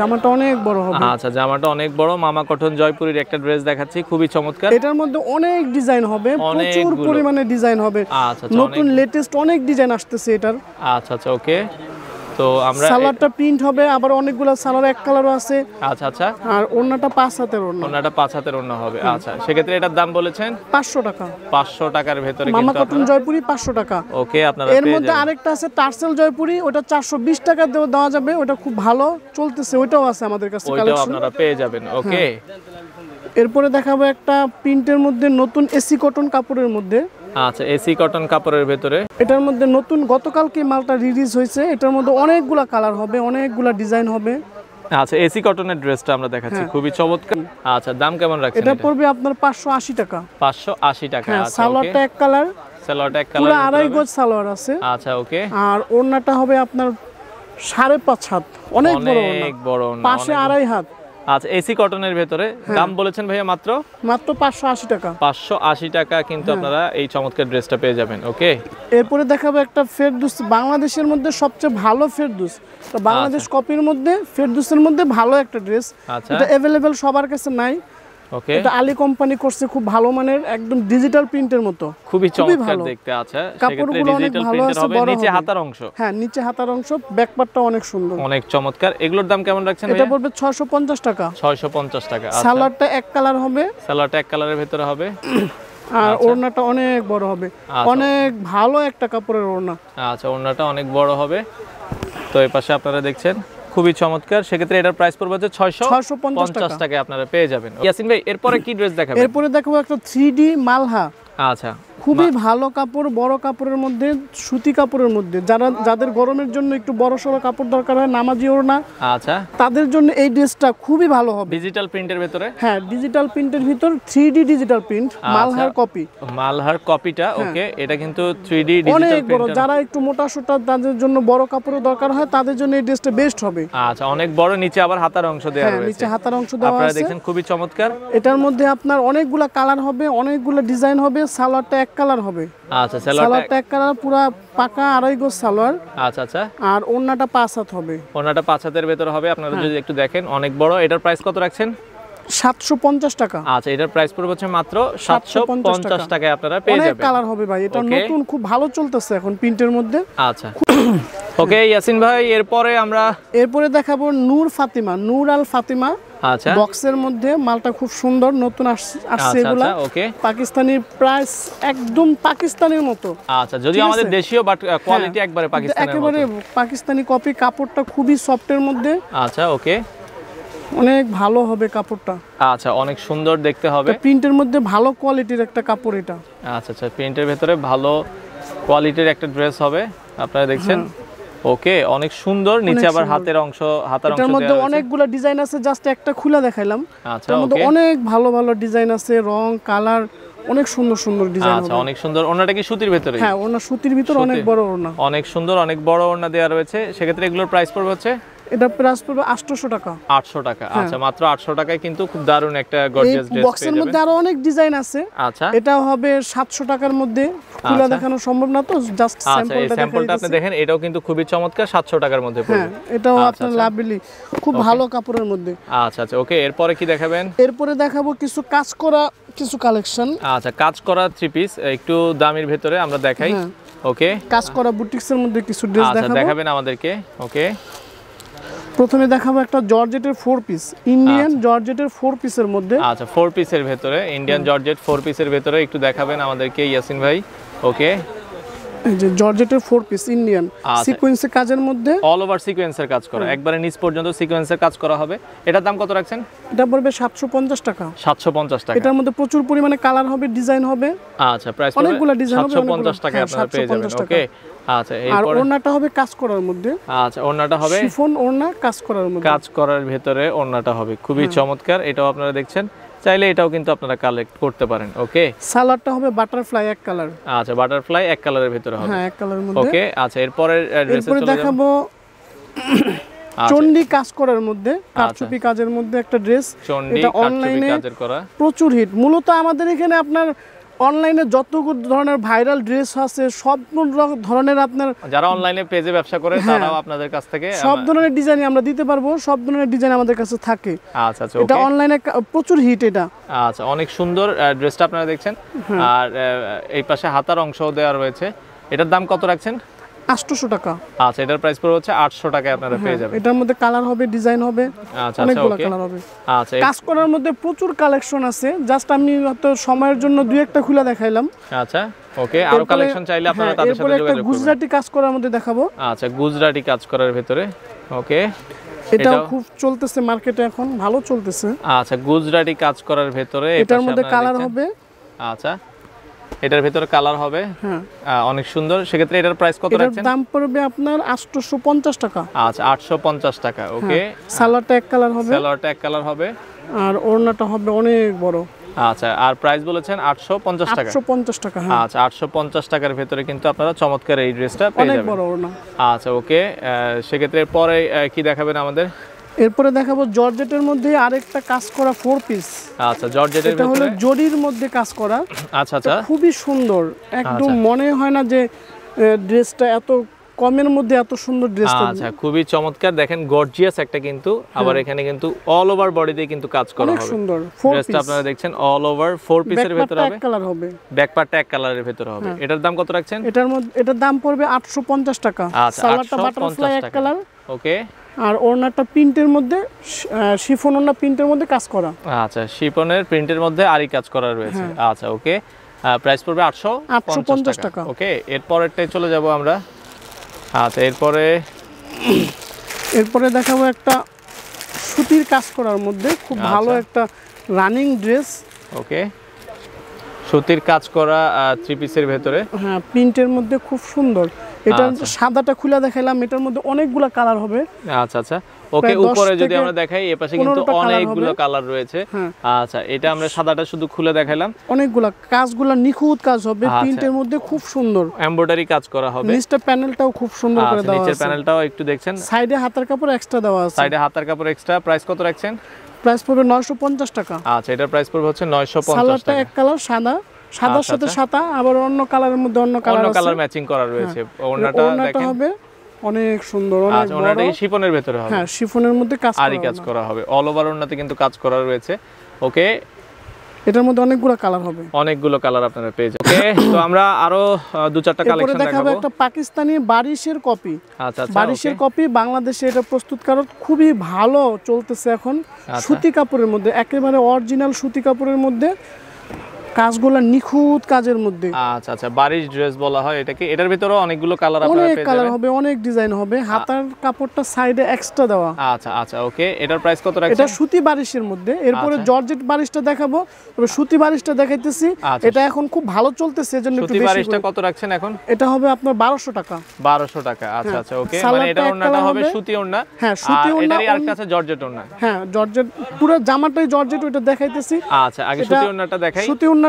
জামাটা অনেক বড় হবে। আচ্ছা, জামাটা অনেক বড়, মামা কটন জয়পুরির একটা ড্রেস দেখাচ্ছি, খুবই চমৎকার। এটার মধ্যে অনেক ডিজাইন হবে, প্রচুর পরিমাণে ডিজাইন হবে। আচ্ছা, নতুন লেটেস্ট অনেক ডিজাইন আসতেছে এটার। আচ্ছা আচ্ছা, ওকে, তো আমরা সালোয়ারটা প্রিন্ট হবে, আবার অনেকগুলো সালোয়ার এক কালারও আছে। আচ্ছা আচ্ছা, আর ওড়নাটা 5 হাতের ওড়না। ওড়নাটা 5 হাতের ওড়না হবে। আচ্ছা, সেক্ষেত্রে এটার দাম বলেছেন 500 টাকা। 500 টাকার ভিতরে মামা কিন্তু কটন জয়পুরি 500 টাকা। ওকে, আপনারা এর মধ্যে আরেকটা আছে টার্সেল জয়পুরি, ওটা 420 টাকা দেওয়া যাবে, ওটা খুব ভালো চলতেছে, ওইটাও আছে আমাদের কাছে ওইটাও কালেকশন, আপনারা পেয়ে যাবেন। ওকে, এরপরে দেখাবো একটা প্রিন্টের মধ্যে নতুন এসি কটন কাপড়ের মধ্যে। আচ্ছা, এসি কটন কাপড়ের ভিতরে, এটার মধ্যে নতুন গতকালকে মালটা রিলিজ হয়েছে, এটার মধ্যে অনেকগুলা কালার হবে, অনেকগুলা ডিজাইন হবে। আচ্ছা, এসি কটনের ড্রেসটা আমরা দেখাচ্ছি, খুবই চমৎকার। আচ্ছা, দাম কেমন রাখছেন? এটা পড়বে আপনার 580 টাকা। 580 টাকা। আচ্ছা, সালোয়ারটা এক কালার, সালোয়ারটা এক কালার, পুরো 2.5 গজ সালোয়ার আছে। আচ্ছা, ওকে, আর ওড়নাটা হবে আপনার 5.5 হাত, অনেক বড় ওড়না, অনেক বড় ওড়না, পাশে অনেক- 2.5 হাত, আচ্ছা এসি কটনের ভেতরে দাম বলেছেন ভাইয়া মাত্র মাত্র 580 টাকা। 580 টাকা কিন্তু আপনারা এই চমৎকার ড্রেসটা পেয়ে যাবেন। ওকে, এরপরে দেখাবো একটা ফেরদৌস, বাংলাদেশের মধ্যে সবচেয়ে ভালো ফেরদৌস, তো বাংলাদেশ কপির মধ্যে ফেরদৌসের মধ্যে ভালো একটা ড্রেস, আচ্ছা এটা অ্যাভেলেবেল সবার কাছে নাই। ওকে, এটা আলী কোম্পানি করছে, খুব ভালো মানের, একদম ডিজিটাল প্রিন্টের মতো, খুবই চমৎকার ভালো। দেখতে। আচ্ছা কাপড়গুলো সেক্ষেত্রে অনেক ডিজিটাল ভালো প্রিন্টের আছে, হবে, বড় নিচে হবে। হাতার অংশ হ্যাঁ নিচে হাতার অংশ, ব্যাকপার্টটা অনেক সুন্দর। অনেক চমৎকার। এগুলোর দাম কেমন রাখছেন এটা ভাইয়া? পড়বে 650 টাকা। 650 টাকা। আচ্ছা সালোয়ারটা এক কালার হবে, সালোয়ারটা এক কালারের ভেতরে হবে, আর ওড়নাটা অনেক বড় হবে, অনেক ভালো একটা কাপড়ের ওড়না। আচ্ছা ওড়নাটা অনেক বড় হবে। তো এই পাশে আপনারা দেখছেন খুবই চমৎকার। সেক্ষেত্রে এটার প্রাইস পড়বে হচ্ছে 650 টাকায় আপনারা পেয়ে যাবেন। ইয়াসিন ভাই এরপরে কি ড্রেস দেখাবেন? এরপরে দেখাবো একটা 3D মালহা, আচ্ছা খুবই ভালো কাপড়, বড় কাপড়ের মধ্যে, সুতি কাপড়ের মধ্যে, যাদের গরমের জন্য একটু বড় সড়ো কাপড় দরকার হয়, নামাজি ওড়না, আচ্ছা তাদের জন্য এই ড্রেসটা খুবই ভালো হবে। ডিজিটাল প্রিন্টের ভেতরে, হ্যাঁ ডিজিটাল প্রিন্টের ভিতর 3D digital print, Malhar copy, Malhar কপিটা। ওকে, এটা কিন্তু 3D অনেক ডিজিটাল বড়, প্রিন্ট। যারা একটু মোটা সোটা তাদের জন্য বড় কাপড়ের দরকার হয়, তাদের জন্য এই ড্রেসটা বেস্ট হবে। আচ্ছা অনেক বড়, নিচে আবার হাতার অংশ দেওয়া হ্যাঁ রয়েছে, নিচে হাতার অংশ দেওয়া আপনারা আছে। দেখছেন খুবই চমৎকার। এটার মধ্যে আপনার অনেকগুলা কালার হবে, অনেকগুলো ডিজাইন হবে, সালোয়ারটা এক কালার হবে, আচ্ছা সালোয়ারটা, সালোয়ারটা এক কালার, পুরা পাকা 2.5 গজ সালোয়ার, আচ্ছা আচ্ছা আর ওড়নাটা 5 হাত হবে, ওনাটা 5 হাতের ভেতরে হবে। আপনারা যদি একটু দেখেন অনেক বড়। এটার প্রাইস কত রাখছেন? 750 টাকা। আচ্ছা এটার প্রাইস পড়বে হচ্ছে মাত্র 750 টাকায় আপনারা পেয়ে অনেক যাবেন। কালার হবে ভাই, এটা Okay. নতুন, খুব ভালো চলতেছে এখন প্রিন্টের মধ্যে। আচ্ছা ওকে ইয়াসিন ভাই এরপরে আমরা এরপরে দেখাবো নূর ফাতিমা, নূর আল ফাতিমা, আচ্ছা বক্সের মধ্যে, মালটা খুব সুন্দর, নতুন আসছে আচ্ছা এগুলা, আচ্ছা ওকে পাকিস্তানি প্রাইস, একদম পাকিস্তানের মতো, আচ্ছা যদিও ঠিক আমাদের আছে? দেশীয় বাট কোয়ালিটি একবারে পাকিস্তানের একেবারে মতো। পাকিস্তানি কপি, কাপড়টা খুবই সফটের মধ্যে, আচ্ছা ওকে অনেক ভালো হবে কাপড়টা, আচ্ছা অনেক সুন্দর দেখতে হবে। প্রিন্টের মধ্যে ভালো কোয়ালিটির একটা কাপড় এটা। আচ্ছা আচ্ছা প্রিন্টের ভেতরে ভালো কোয়ালিটির একটা ড্রেস হবে, আপনারা দেখছেন। ওকে অনেক সুন্দর, নিচে আবার হাতের অংশ, হাতার অংশ এটার মধ্যে দেওয়া রয়েছে। অনেকগুলো ডিজাইন আছে, জাস্ট একটা খুলে দেখাইলাম। আচ্ছা এটার মধ্যে ওকে অনেক ভালো ভালো ডিজাইন আছে, রং কালার অনেক সুন্দর সুন্দর ডিজাইন আচ্ছা হবে। অনেক সুন্দর। ওনাটা কি সুতির ভেতরে? হ্যাঁ ওনা সুতির ভিতর, অনেক বড় ওনা, অনেক সুন্দর, অনেক বড় ওড়না দেওয়া রয়েছে। সেক্ষেত্রে এগুলোর প্রাইস পড়বে হচ্ছে এটা প্রাইস পড়বে 800 টাকা। 800 টাকা। আচ্ছা মাত্র 800 টাকায় কিন্তু খুব দারুণ একটা গর্জিয়াস ড্রেস পেয়ে বক্সের যাবেন। মধ্যে আরো অনেক ডিজাইন আছে, আচ্ছা এটা হবে 700 টাকার মধ্যে, খুলে আচ্ছা। দেখানো সম্ভব না, তো জাস্ট আচ্ছা এই স্যাম্পলটা স্যাম্পলটা আপনি দেখাই। দেখেন, এটাও কিন্তু খুবই চমৎকার, 700 টাকার মধ্যে হ্যাঁ পড়বে। এটাও আচ্ছা, আপনার আচ্ছা। লাভলি, খুব ভালো কাপড়ের মধ্যে। আচ্ছা আচ্ছা ওকে, এরপরে কি দেখাবেন? এরপরে দেখাবো কিছু কাজ করা কিছু কালেকশন, আচ্ছা কাজ করা 3 পিস, একটু দামের ভেতরে আমরা দেখাই। হ্যাঁ। ওকে কাজ করা বুটিক্সের মধ্যে কিছু ড্রেস আচ্ছা দেখাবো। দেখাবেন আমাদেরকে। ওকে প্রথমে দেখাবো একটা জর্জেটের 4 পিস, ইন্ডিয়ান জর্জেটের 4 পিসের মধ্যে, আচ্ছা 4 পিসের ভেতরে, ইন্ডিয়ান জর্জেট 4 পিসের ভেতরে একটু দেখাবেন আমাদেরকে ইয়াসিন ভাই। ওকে এই যে জর্জেটের 4 পিস ইন্ডিয়ান আচ্ছা। সিকোয়েন্সের কাজের মধ্যে, অল ওভার সিকোয়েন্সের কাজ করা, একবারে নিচ পর্যন্ত সিকোয়েন্সের কাজ করা হবে। এটার দাম কত রাখছেন? এটা পড়বে 750 টাকা। 750 টাকা। এটার মধ্যে প্রচুর পরিমাণে কালার হবে, ডিজাইন হবে, আচ্ছা প্রাইস অনেকগুলো ডিজাইন হবে, 750 টাকা হ্যাঁ, আপনারা পেয়ে যাবেন। 750 টাকা। ওকে আচ্ছা আর এরপরে ওড়নাটা হবে কাজ করার মধ্যে, আচ্ছা ওড়নাটা হবে শিফন ওড়না কাজ করার মধ্যে, কাজ করার ভেতরে ওড়নাটা হবে খুবই চমৎকার। এটাও আপনারা দেখছেন, চাইলে এটাও কিন্তু আপনারা কালেক্ট করতে পারেন। ওকে সালোয়ারটা হবে বাটারফ্লাই এক কালার, আচ্ছা বাটারফ্লাই এক কালারের ভেতরে হবে। হ্যাঁ এক কালারের মধ্যে। ওকে আচ্ছা এরপরে ড্রেসে এরপরে চলে যাব। দেখাবো আচ্ছা, চন্ডি কাজ করার মধ্যে, কারচুপি কাজের মধ্যে একটা ড্রেস, চন্ডি এটা কারচুপি অনলাইনে কাজের করা। প্রচুর হিট। মূলত আমাদের এখানে আপনার অনলাইনে যত ধরনের ভাইরাল ড্রেস আছে, সব ধরনের আপনার যারা অনলাইনে পেজে ব্যবসা করে তারাও আপনাদের কাছ থেকে সব ধরনের ডিজাইন আমরা দিতে পারবো, সব ধরনের ডিজাইন আমাদের কাছে থাকে। আচ্ছা আচ্ছা এটা ওকে অনলাইনে প্রচুর হিট এটা। আচ্ছা অনেক সুন্দর ড্রেসটা আপনারা দেখছেন। আর এই পাশে হাতার অংশও দেওয়া রয়েছে। এটার দাম কত রাখছেন? 800 টাকা। আচ্ছা এটার প্রাইস পড়বে হচ্ছে 800 টাকায় আপনারা পেয়ে যাবেন। এটার মধ্যে কালার হবে, ডিজাইন হবে, আচ্ছা আচ্ছা অনেকগুলো ওকে কালার হবে। আচ্ছা কাজ করার মধ্যে প্রচুর কালেকশন আছে, জাস্ট আমি হয়তো সময়ের জন্য দুই একটা খুলে দেখাইলাম। আচ্ছা ওকে আরো এরপরে- কালেকশন চাইলে আপনারা হ্যাঁ, তাদের এরপরে সাথে একটা যোগাযোগ করবেন। গুজরাটি কাজ করার মধ্যে দেখাবো, আচ্ছা গুজরাটি কাজ করার ভেতরে। ওকে এটাও খুব চলতেছে মার্কেটে, এখন ভালো চলতেছে। আচ্ছা গুজরাটি কাজ করার ভেতরে এই এটার পাশে মধ্যে আপনারা কালার দেখছেন। হবে, আচ্ছা এটার ভেতরে কালার হবে, হ্যাঁ অনেক সুন্দর। সেক্ষেত্রে এটার প্রাইস কত এটার রাখছেন? দাম পড়বে আপনার 850 টাকা। আচ্ছা 850 টাকা। ওকে সালোয়ারটা এক কালার হবে, সালোয়ারটা এক কালার হবে, আর ওড়নাটা হবে অনেক বড়। আচ্ছা, আর প্রাইস বলেছেন 850 টাকা। 850 টাকা, হ্যাঁ। আচ্ছা, 850 টাকার ভেতরে কিন্তু আপনারা চমৎকার এই ড্রেসটা পেয়ে অনেক যাবেন। বড় ওড়না। আচ্ছা, ওকে। সেক্ষেত্রে পরে কি দেখাবেন আমাদের? এরপরে দেখাবো জর্জেটের মধ্যে আরেকটা কাজ করা 4 পিস। আচ্ছা, জর্জেটের এটা হলো ভেতরে জরির মধ্যে কাজ করা। আচ্ছা আচ্ছা, খুবই সুন্দর, একদম আচ্ছা। মনে হয় না যে ড্রেসটা এত কমের মধ্যে এত সুন্দর ড্রেসটা। আচ্ছা, খুবই চমৎকার। দেখেন গর্জিয়াস একটা কিন্তু, আবার এখানে কিন্তু অল ওভার বডিতে কিন্তু কাজ করা অনেক হবে। সুন্দর 4 ড্রেসটা পিস। আপনারা দেখছেন অল ওভার 4 পিসের ভেতরে হবে, এক কালার হবে, ব্যাক পার্টটা এক কালারের ভেতরে হবে। এটার দাম কত রাখছেন? এটার দাম পড়বে 850 টাকা। আচ্ছা, সালোয়ারটা বাটারফ্লাই 850 এক টাকা। কালার, ওকে। আর ওড়নাটা প্রিন্টের মধ্যে শিফন ওড়না প্রিন্টের মধ্যে কাজ করা। আচ্ছা, শিপনের প্রিন্টের মধ্যে আরই কাজ করা রয়েছে। আচ্ছা, ওকে। প্রাইস পড়বে 850 টাকা। ওকে, এরপরেরটাই চলে যাব আমরা। আচ্ছা, এরপরে দেখাবো একটা সুতির কাজ করার মধ্যে খুব ভালো একটা রানিং ড্রেস। ওকে, সুতির কাজ করা 3 পিসের ভেতরে, হ্যাঁ, প্রিন্টের মধ্যে খুব সুন্দর। এটা সাদাটা খুলে দেখাইলাম, এটার মধ্যে অনেকগুলা কালার হবে। আচ্ছা আচ্ছা, ওকে। উপরে যদি আমরা দেখাই, এই পাশে কিন্তু অনেকগুলো কালার রয়েছে। আচ্ছা, এটা আমরা সাদাটা শুধু খুলে দেখাইলাম, অনেকগুলা কাজগুলা নিখুঁত কাজ হবে, প্রিন্টের মধ্যে খুব সুন্দর এমব্রয়ডারি কাজ করা হবে। নিচের প্যানেলটাও খুব সুন্দর করে দেওয়া আছে, নিচের প্যানেলটাও একটু দেখছেন, সাইডে হাতার কাপড় এক্সট্রা দেওয়া আছে। সাইডে হাতার কাপড় এক্সট্রা। প্রাইস কত রাখছেন? প্রাইস পড়বে 950 টাকা। আচ্ছা, এটার প্রাইস পড়বে হচ্ছে 950 সালোয়ারটা টাকা। এক কালার সাদার সাথে সাদা, আবার অন্য কালারের মধ্যে অন্য কালার ম্যাচিং করা রয়েছে। ওড়নাটা দেখেন, হবে অনেক সুন্দর, অনেক আচ্ছা, ওড়নাটা কি শিফনের ভেতরে হবে? হ্যাঁ, শিফনের মধ্যে কাজ আরই কাজ করা হবে, অল ওভার ওড়নাতে কিন্তু কাজ করা রয়েছে। ওকে, এটার মধ্যে অনেকগুলো কালার হবে, অনেকগুলো কালার আপনারা পেয়ে যাবেন। ওকে, তো আমরা আরো 2-4টা কালেকশন দেখাবো। একটা পাকিস্তানি বারিশের কপি। আচ্ছা আচ্ছা, বারিশের কপি বাংলাদেশে এটা প্রস্তুতকারক খুবই ভালো চলতেছে এখন। সুতি কাপড়ের মধ্যে, একেবারে অরিজিনাল সুতি কাপড়ের মধ্যে, কাজগুলো নিখুঁত কাজের মধ্যে। আচ্ছা আচ্ছা, বারিশ ড্রেস বলা হয় এটাকে। এটার ভিতরে অনেকগুলো কালার আপনারা অনেক পেয়ে কালার যাবেন, হবে, অনেক ডিজাইন হবে। হাতার কাপড়টা সাইডে এক্সট্রা দেওয়া। আচ্ছা আচ্ছা, ওকে। এটার প্রাইস কত রাখছেন? এটা সুতি বারিশের মধ্যে। এরপরে জর্জেট বারিশটা দেখাবো, তবে সুতি বারিশটা দেখাইতেছি। এটা এখন খুব ভালো চলতেছে, এজন্য একটু সুতি বেশি। বারিশটা কত রাখছেন এখন? এটা হবে আপনার 1200 টাকা। 1200 টাকা। আচ্ছা আচ্ছা, ওকে। মানে এটা ওড়নাটা হবে সুতি ওড়না। হ্যাঁ, সুতি ওড়না। এটারই আরেকটা আছে জর্জেট ওড়না। হ্যাঁ, জর্জেট, পুরো জামাটাই জর্জেট, ওইটা দেখাইতেছি। আচ্ছা, আগে সুতি ওড়নাটা দেখাই। সুতি ওড়নাটা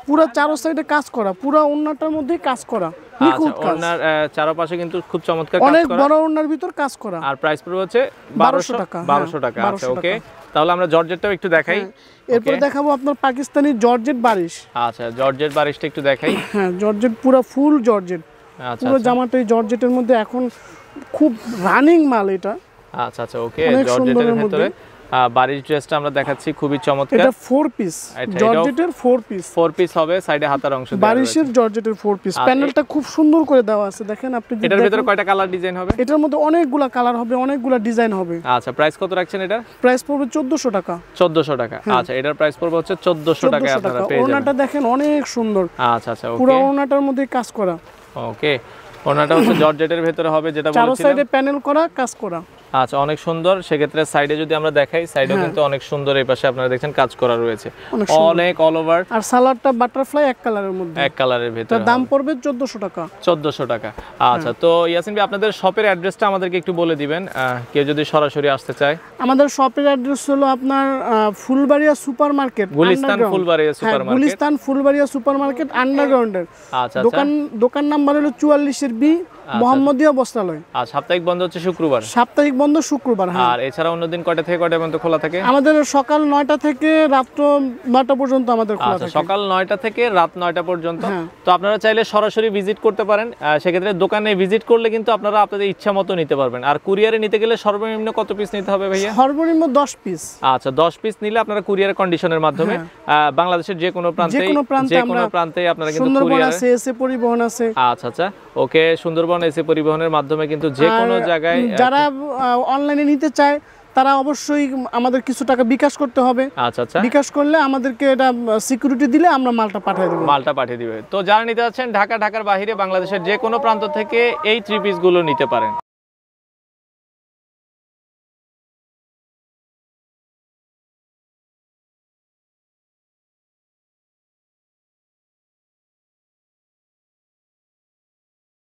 পুরো চারো সাইডে কাজ করা, পুরো ওড়নাটার মধ্যেই কাজ করা, নিখুঁত কাজ। ওড়নার চারপাশে কিন্তু খুব চমৎকার কাজ করা, অনেক বড় ওড়নার ভিতর কাজ করা। আর প্রাইস পড়বে হচ্ছে 1200 টাকা। 1200 টাকা। আচ্ছা, ওকে। তাহলে আমরা জর্জেটটাও একটু দেখাই। এরপর দেখাবো আপনার পাকিস্তানি জর্জেট বারিশ। আচ্ছা, জর্জেট বারিশটা একটু দেখাই। হ্যাঁ, জর্জেট পুরো ফুল জর্জেট। আচ্ছা, পুরো জামাটাই জর্জেটের মধ্যে এখন খুব রানিং মাল এটা। আচ্ছা আচ্ছা, ওকে। জর্জেটের ভিতরে বারিশ ড্রেসটা আমরা দেখাচ্ছি, খুবই চমৎকার। এটা 4 পিস, জর্জেটের 4 পিস। 4 পিস হবে, সাইডে হাতার অংশ দেওয়া বারিশের জর্জেটের 4 পিস। প্যানেলটা খুব সুন্দর করে দেওয়া আছে, দেখেন আপনি। এটার ভিতরে কয়টা কালার ডিজাইন হবে? এটার মধ্যে অনেকগুলা কালার হবে, অনেকগুলা ডিজাইন হবে। আচ্ছা, প্রাইস কত রাখছেন এটা? প্রাইস পড়বে 1400 টাকা। 1400 টাকা। আচ্ছা, এটার প্রাইস পড়বে হচ্ছে 1400 টাকায় আপনারা পেয়ে যাবেন। ওড়নাটা দেখেন অনেক সুন্দর। আচ্ছা আচ্ছা, ওকে। পুরো ওড়নাটার মধ্যে কাজ করা। ওকে, ওড়নাটা হচ্ছে জর্জেটের ভিতরে হবে, যেটা চারো বলেছিলাম। সাইডে প্যানেল করা, কাজ করা। আচ্ছা, অনেক সুন্দর। সেক্ষেত্রে সাইডে যদি আমরা দেখাই, সাইডেও কিন্তু অনেক সুন্দর, এই পাশে আপনারা দেখছেন কাজ করা রয়েছে, অনেক অল ওভার। আর সালোয়ারটা বাটারফ্লাই এক কালারের মধ্যে, এক কালারের ভিতরে। তার দাম পড়বে 1400 টাকা। 1400 টাকা। আচ্ছা, তো ইয়াসিন ভাই, আপনাদের শপের অ্যাড্রেসটা আমাদেরকে একটু বলে দিবেন, কেউ যদি সরাসরি আসতে চায়। আমাদের শপের অ্যাড্রেস হলো আপনার Fulbaria super market, Gulistan Fulbaria super market. Gulistan Fulbaria super market আন্ডারগ্রাউন্ডের। আচ্ছা, দোকান নাম্বার হলো 44 বি, মোহাম্মদিয়া বস্ত্রালয়। আর সাপ্তাহিক বন্ধ হচ্ছে শুক্রবার। সাপ্তাহিক বন্ধ শুক্রবার। আর এছাড়া অন্যদিন কয়টা থেকে কয়টা পর্যন্ত খোলা থাকে? আমাদের সকাল 9টা থেকে রাত্র 9টা পর্যন্ত আমাদের খোলা থাকে। সকাল 9টা থেকে রাত 9টা পর্যন্ত। তো আপনারা চাইলে সরাসরি ভিজিট করতে পারেন। সেক্ষেত্রে দোকানে ভিজিট করলে কিন্তু আপনারা আপনাদের ইচ্ছা মতো নিতে পারবেন। আর কুরিয়ারে নিতে গেলে সর্বনিম্ন কত পিস নিতে হবে ভাইয়া? সর্বনিম্ন 10 পিস। আচ্ছা, 10 পিস নিলে আপনারা কুরিয়ার কন্ডিশনের মাধ্যমে বাংলাদেশের যে কোনো প্রান্তে আপনারা কিন্তু সুন্দরবন আছে, এসএ পরিবহন আছে। আচ্ছা আচ্ছা, ওকে। সুন্দরবন এসএ পরিবহনের মাধ্যমে কিন্তু যে কোনো জায়গায়, যারা অনলাইনে নিতে চায় তারা অবশ্যই আমাদের কিছু টাকা বিকাশ করতে হবে। আচ্ছা আচ্ছা, বিকাশ করলে আমাদেরকে এটা সিকিউরিটি দিলে আমরা মালটা পাঠিয়ে দেব। তো যারা নিতে যাচ্ছেন ঢাকার বাইরে, বাংলাদেশের যে কোনো প্রান্ত থেকে এই 3 পিস গুলো নিতে পারেন।